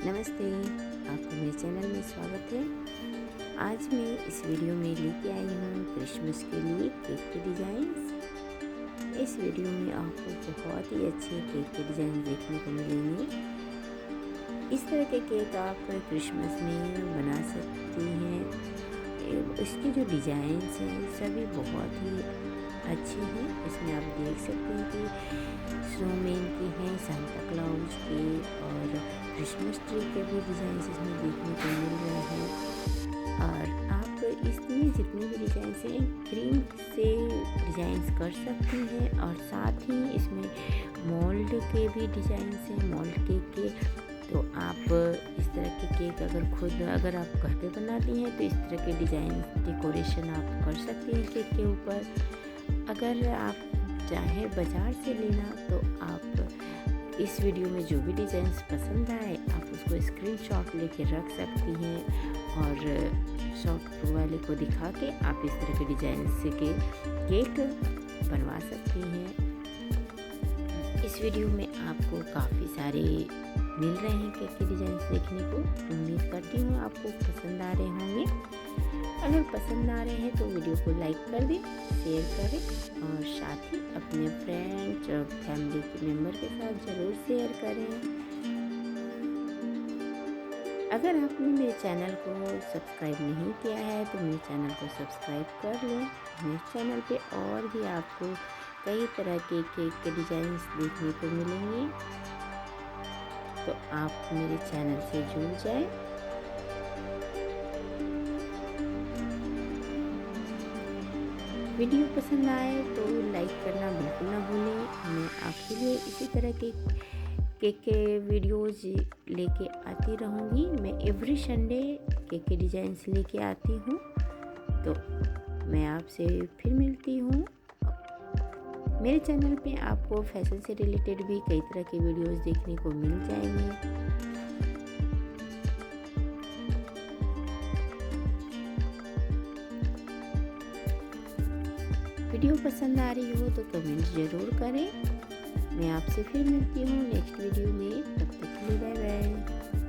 नमस्ते, आपका मेरे चैनल में स्वागत है। आज मैं इस वीडियो में लेके आई हूँ क्रिसमस के लिए केक के डिज़ाइंस। इस वीडियो में आपको बहुत ही अच्छे केक के डिज़ाइन देखने को मिलेंगे। इस तरह के केक आप क्रिसमस में बना सकती हैं। इसके जो डिज़ाइंस हैं सभी बहुत ही अच्छे हैं। इसमें आप देख सकते हैं कि स्नोमैन के हैं, सांता क्लॉज के और क्रिसमस ट्री के भी डिज़ाइन इसमें देखने को मिल रहे हैं। और आप इसमें जितने भी डिज़ाइंस हैं क्रीम से डिज़ाइंस कर सकती हैं। और साथ ही इसमें मोल्ड के भी डिज़ाइंस हैं, मोल्ड केक के। तो आप इस तरह के केक अगर आप घर पे बनाती हैं तो इस तरह के डिज़ाइन डेकोरेशन आप कर सकती हैं केक के ऊपर। अगर आप चाहें बाज़ार से लेना तो आप इस वीडियो में जो भी डिज़ाइंस पसंद आए आप उसको स्क्रीनशॉट लेके रख सकती हैं और शॉर्ट वाले को दिखा के आप इस तरह के डिज़ाइन से केक बनवा सकती हैं। इस वीडियो में आपको काफ़ी सारे मिल रहे हैं केक के डिज़ाइन देखने को। उम्मीद करती हूँ आपको पसंद आ रहे होंगे। अगर पसंद आ रहे हैं तो वीडियो को लाइक कर दें, शेयर करें और साथ ही अपने फ्रेंड्स और फैमिली के मेम्बर के साथ ज़रूर शेयर करें। अगर आपने मेरे चैनल को सब्सक्राइब नहीं किया है तो मेरे चैनल को सब्सक्राइब कर लें। मेरे चैनल पे और भी आपको कई तरह के केक के डिज़ाइंस देखने को मिलेंगे, तो आप मेरे चैनल से जुड़ जाएं। वीडियो पसंद आए तो लाइक करना बिल्कुल ना भूलें। मैं आपके लिए इसी तरह के केक के वीडियोज़ लेके आती रहूँगी। मैं एवरी संडे केक के डिज़ाइंस लेके आती हूँ। तो मैं आपसे फिर मिलती हूँ। मेरे चैनल पे आपको फैशन से रिलेटेड भी कई तरह के वीडियोज़ देखने को मिल जाएंगे। वीडियो पसंद आ रही हो तो कमेंट ज़रूर करें। मैं आपसे फिर मिलती हूँ नेक्स्ट वीडियो में। तब तक के लिए बाय बाय।